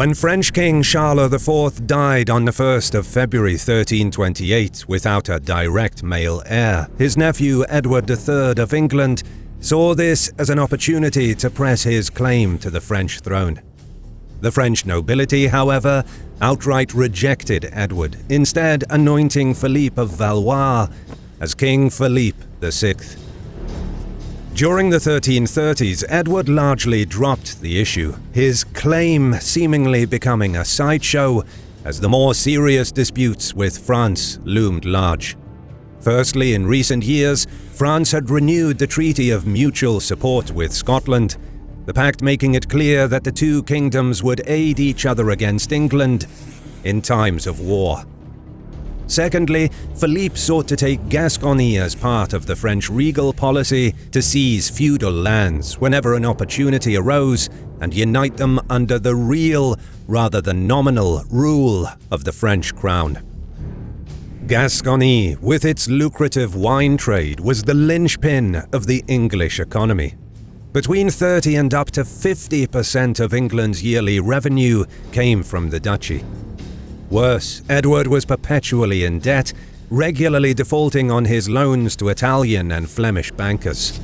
When French King Charles IV died on the 1st of February 1328 without a direct male heir, his nephew Edward III of England saw this as an opportunity to press his claim to the French throne. The French nobility, however, outright rejected Edward, instead anointing Philippe of Valois as King Philippe VI. During the 1330s, Edward largely dropped the issue, his claim seemingly becoming a sideshow as the more serious disputes with France loomed large. Firstly, in recent years, France had renewed the Treaty of Mutual Support with Scotland, the pact making it clear that the two kingdoms would aid each other against England in times of war. Secondly, Philippe sought to take Gascony as part of the French regal policy to seize feudal lands whenever an opportunity arose and unite them under the real, rather than nominal, rule of the French crown. Gascony, with its lucrative wine trade, was the linchpin of the English economy. Between 30 and up to 50% of England's yearly revenue came from the duchy. Worse, Edward was perpetually in debt, regularly defaulting on his loans to Italian and Flemish bankers.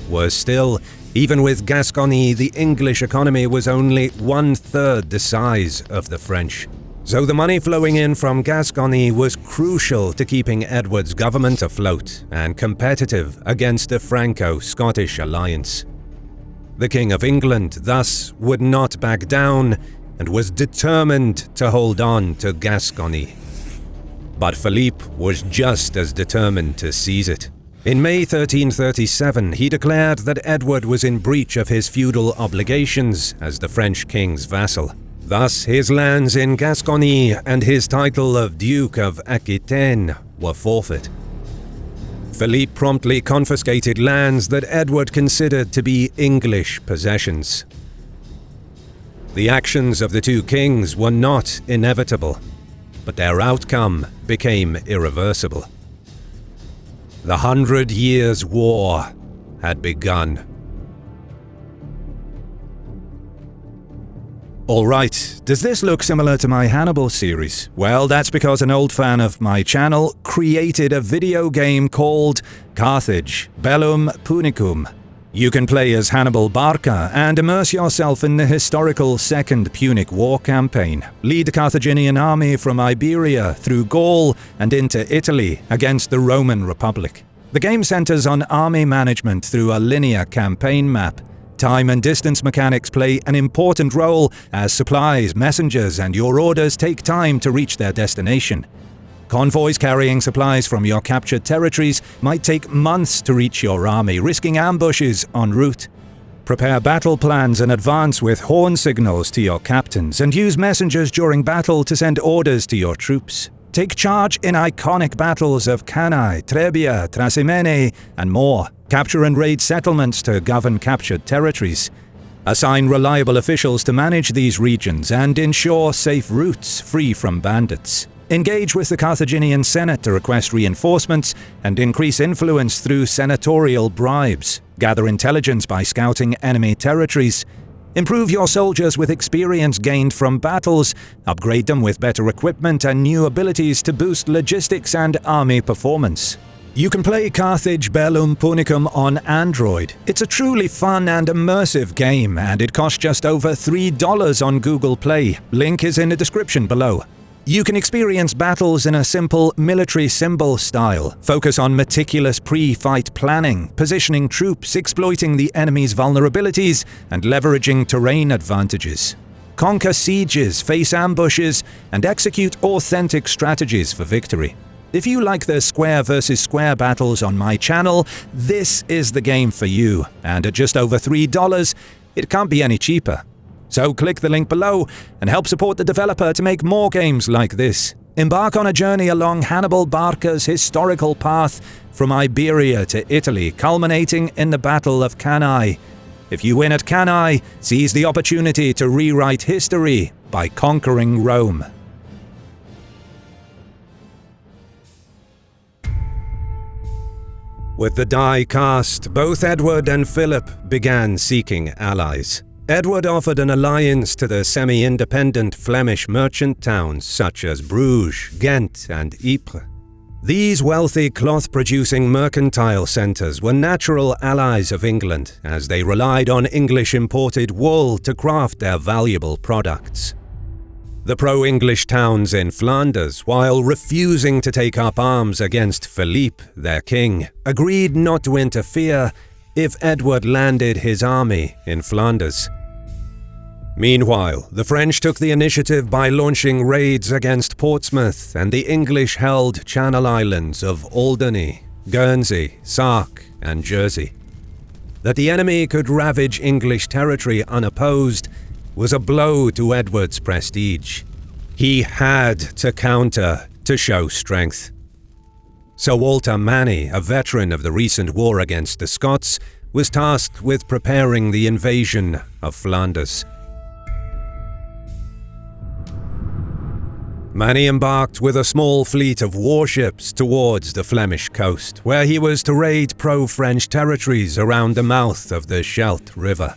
Worse still, even with Gascony, the English economy was only 1/3 the size of the French. So the money flowing in from Gascony was crucial to keeping Edward's government afloat and competitive against a Franco-Scottish alliance. The King of England, thus, would not back down and was determined to hold on to Gascony. But Philippe was just as determined to seize it. In May 1337, he declared that Edward was in breach of his feudal obligations as the French king's vassal. Thus, his lands in Gascony and his title of Duke of Aquitaine were forfeit. Philippe promptly confiscated lands that Edward considered to be English possessions. The actions of the two kings were not inevitable, but their outcome became irreversible. The 100 Years' War had begun. Alright, does this look similar to my Hannibal series? Well, that's because an old fan of my channel created a video game called Carthage Bellum Punicum. You can play as Hannibal Barca and immerse yourself in the historical Second Punic War campaign. Lead the Carthaginian army from Iberia through Gaul and into Italy against the Roman Republic. The game centers on army management through a linear campaign map. Time and distance mechanics play an important role as supplies, messengers, and your orders take time to reach their destination. Convoys carrying supplies from your captured territories might take months to reach your army, risking ambushes en route. Prepare battle plans in advance with horn signals to your captains, and use messengers during battle to send orders to your troops. Take charge in iconic battles of Cannae, Trebia, Trasimene, and more. Capture and raid settlements to govern captured territories. Assign reliable officials to manage these regions and ensure safe routes free from bandits. Engage with the Carthaginian Senate to request reinforcements and increase influence through senatorial bribes. Gather intelligence by scouting enemy territories. Improve your soldiers with experience gained from battles. Upgrade them with better equipment and new abilities to boost logistics and army performance. You can play Carthage Bellum Punicum on Android. It's a truly fun and immersive game, and it costs just over $3 on Google Play. Link is in the description below. You can experience battles in a simple military symbol style, focus on meticulous pre-fight planning, positioning troops, exploiting the enemy's vulnerabilities, and leveraging terrain advantages. Conquer sieges, face ambushes, and execute authentic strategies for victory. If you like the square versus square battles on my channel, this is the game for you, and at just over $3, it can't be any cheaper. So click the link below and help support the developer to make more games like this. Embark on a journey along Hannibal Barca's historical path from Iberia to Italy, culminating in the Battle of Cannae. If you win at Cannae, seize the opportunity to rewrite history by conquering Rome. With the die cast, both Edward and Philip began seeking allies. Edward offered an alliance to the semi-independent Flemish merchant towns such as Bruges, Ghent, and Ypres. These wealthy cloth-producing mercantile centres were natural allies of England, as they relied on English imported wool to craft their valuable products. The pro-English towns in Flanders, while refusing to take up arms against Philippe, their king, agreed not to interfere if Edward landed his army in Flanders. Meanwhile, the French took the initiative by launching raids against Portsmouth and the English-held Channel Islands of Alderney, Guernsey, Sark, and Jersey. That the enemy could ravage English territory unopposed was a blow to Edward's prestige. He had to counter to show strength. Sir Walter Manny, a veteran of the recent war against the Scots, was tasked with preparing the invasion of Flanders. Manny embarked with a small fleet of warships towards the Flemish coast, where he was to raid pro-French territories around the mouth of the Scheldt River.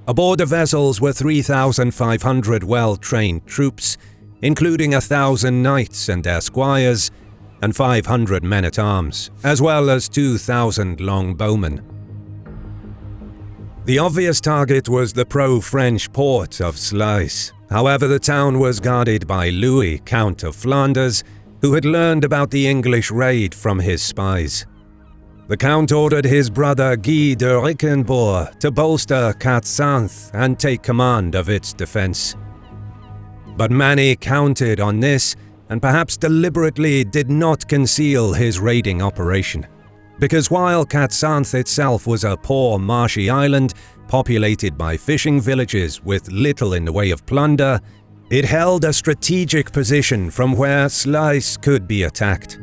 Aboard the vessels were 3,500 well-trained troops, including 1,000 knights and their squires, and 500 men-at-arms, as well as 2,000 longbowmen. The obvious target was the pro-French port of Sluis. However, the town was guarded by Louis, Count of Flanders, who had learned about the English raid from his spies. The Count ordered his brother Guy de Rickenbourg to bolster Cadzand and take command of its defense. But Manny counted on this and perhaps deliberately did not conceal his raiding operation. Because while Cadzand itself was a poor marshy island, populated by fishing villages with little in the way of plunder, it held a strategic position from where Sluis could be attacked.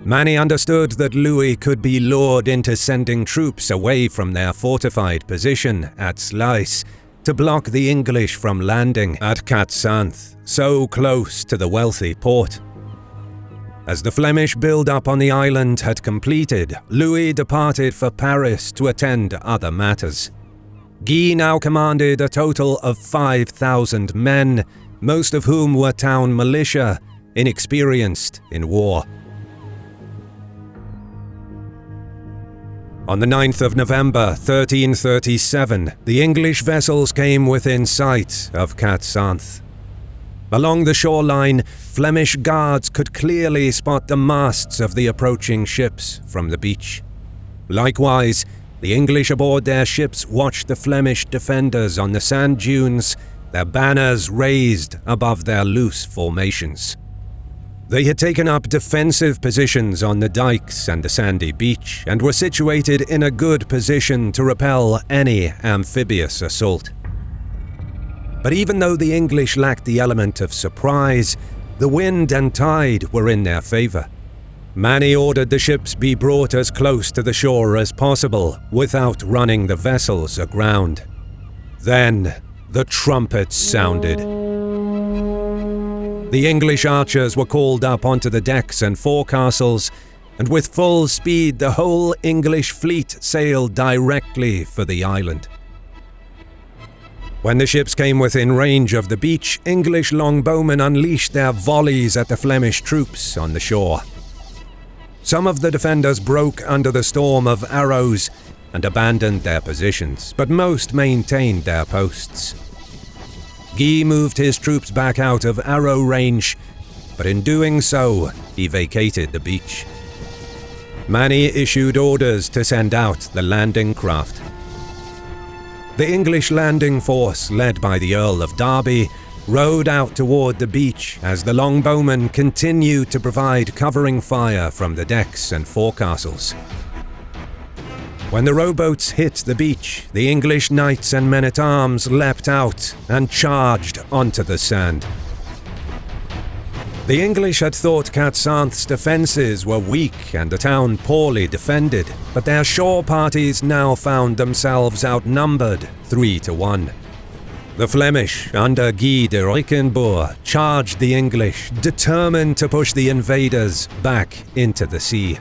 Manny understood that Louis could be lured into sending troops away from their fortified position at Sluis to block the English from landing at Cadzand, so close to the wealthy port. As the Flemish build-up on the island had completed, Louis departed for Paris to attend other matters. Guy now commanded a total of 5,000 men, most of whom were town militia, inexperienced in war. On the 9th of November 1337, the English vessels came within sight of Cadzand. Along the shoreline, Flemish guards could clearly spot the masts of the approaching ships from the beach. Likewise, the English aboard their ships watched the Flemish defenders on the sand dunes, their banners raised above their loose formations. They had taken up defensive positions on the dikes and the sandy beach and were situated in a good position to repel any amphibious assault. But even though the English lacked the element of surprise, the wind and tide were in their favour. Manny ordered the ships be brought as close to the shore as possible without running the vessels aground. Then the trumpets sounded. The English archers were called up onto the decks and forecastles, and with full speed the whole English fleet sailed directly for the island. When the ships came within range of the beach, English longbowmen unleashed their volleys at the Flemish troops on the shore. Some of the defenders broke under the storm of arrows and abandoned their positions, but most maintained their posts. Guy moved his troops back out of arrow range, but in doing so, he vacated the beach. Manny issued orders to send out the landing craft. The English landing force, led by the Earl of Derby, rowed out toward the beach as the longbowmen continued to provide covering fire from the decks and forecastles. When the rowboats hit the beach, the English knights and men-at-arms leapt out and charged onto the sand. The English had thought Cadzand's defences were weak and the town poorly defended, but their shore parties now found themselves outnumbered 3-1. The Flemish, under Guy de Rickenbourg, charged the English, determined to push the invaders back into the sea.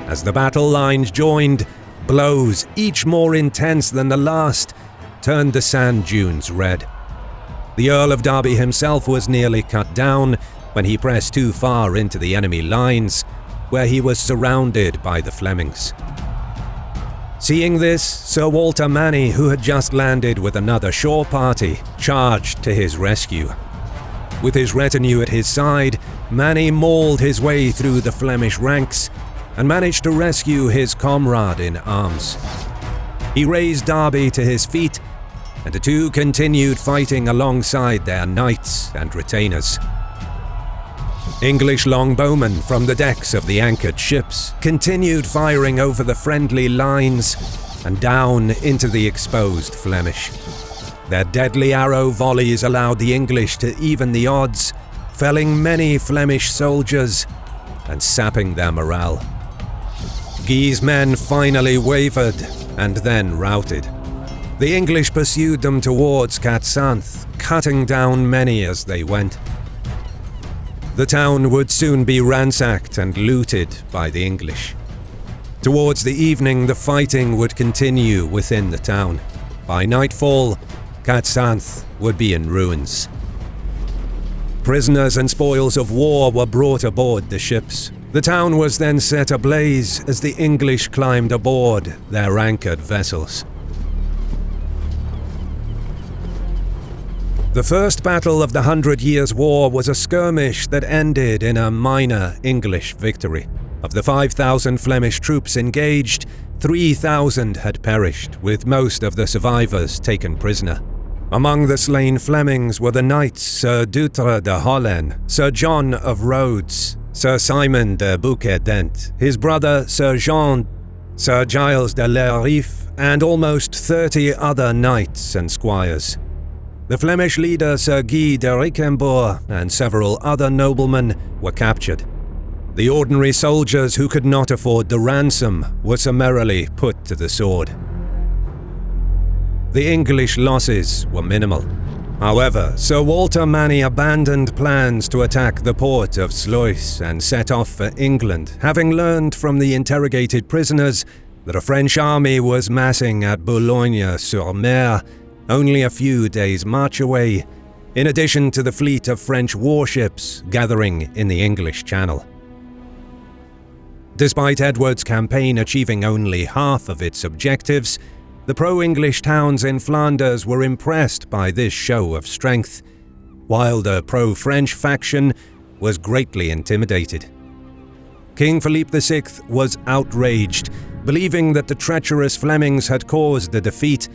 As the battle lines joined, blows, each more intense than the last, turned the sand dunes red. The Earl of Derby himself was nearly cut down when he pressed too far into the enemy lines, where he was surrounded by the Flemings. Seeing this, Sir Walter Manny, who had just landed with another shore party, charged to his rescue. With his retinue at his side, Manny mauled his way through the Flemish ranks and managed to rescue his comrade in arms. He raised Derby to his feet, and the two continued fighting alongside their knights and retainers. English longbowmen from the decks of the anchored ships continued firing over the friendly lines and down into the exposed Flemish. Their deadly arrow volleys allowed the English to even the odds, felling many Flemish soldiers and sapping their morale. Guy's men finally wavered and then routed. The English pursued them towards Cadzand, cutting down many as they went. The town would soon be ransacked and looted by the English. Towards the evening, the fighting would continue within the town. By nightfall, Cadzand would be in ruins. Prisoners and spoils of war were brought aboard the ships. The town was then set ablaze as the English climbed aboard their anchored vessels. The First Battle of the 100 Years' War was a skirmish that ended in a minor English victory. Of the 5,000 Flemish troops engaged, 3,000 had perished, with most of the survivors taken prisoner. Among the slain Flemings were the knights Sir Doutre de Holland, Sir John of Rhodes, Sir Simon de Bouquet-Dent, his brother Sir Jean, Sir Giles de Lerif, and almost 30 other knights and squires. The Flemish leader Sir Guy de Rickenbourg and several other noblemen were captured. The ordinary soldiers who could not afford the ransom were summarily put to the sword. The English losses were minimal. However, Sir Walter Manny abandoned plans to attack the port of Sluis and set off for England, having learned from the interrogated prisoners that a French army was massing at Boulogne-sur-Mer, only a few days' march away, in addition to the fleet of French warships gathering in the English Channel. Despite Edward's campaign achieving only half of its objectives, the pro-English towns in Flanders were impressed by this show of strength, while the pro-French faction was greatly intimidated. King Philippe VI was outraged, believing that the treacherous Flemings had caused the defeat,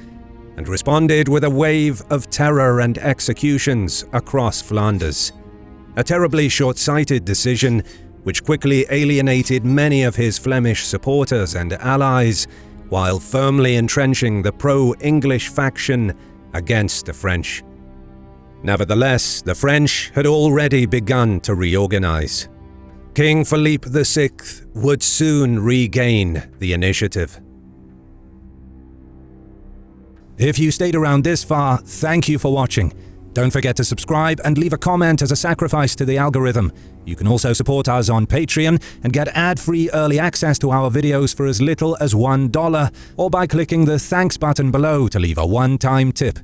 and responded with a wave of terror and executions across Flanders. A terribly short-sighted decision which quickly alienated many of his Flemish supporters and allies, while firmly entrenching the pro-English faction against the French. Nevertheless, the French had already begun to reorganize. King Philippe VI would soon regain the initiative. If you stayed around this far, thank you for watching. Don't forget to subscribe and leave a comment as a sacrifice to the algorithm. You can also support us on Patreon and get ad-free early access to our videos for as little as $1, or by clicking the thanks button below to leave a one-time tip.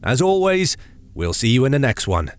As always, we'll see you in the next one.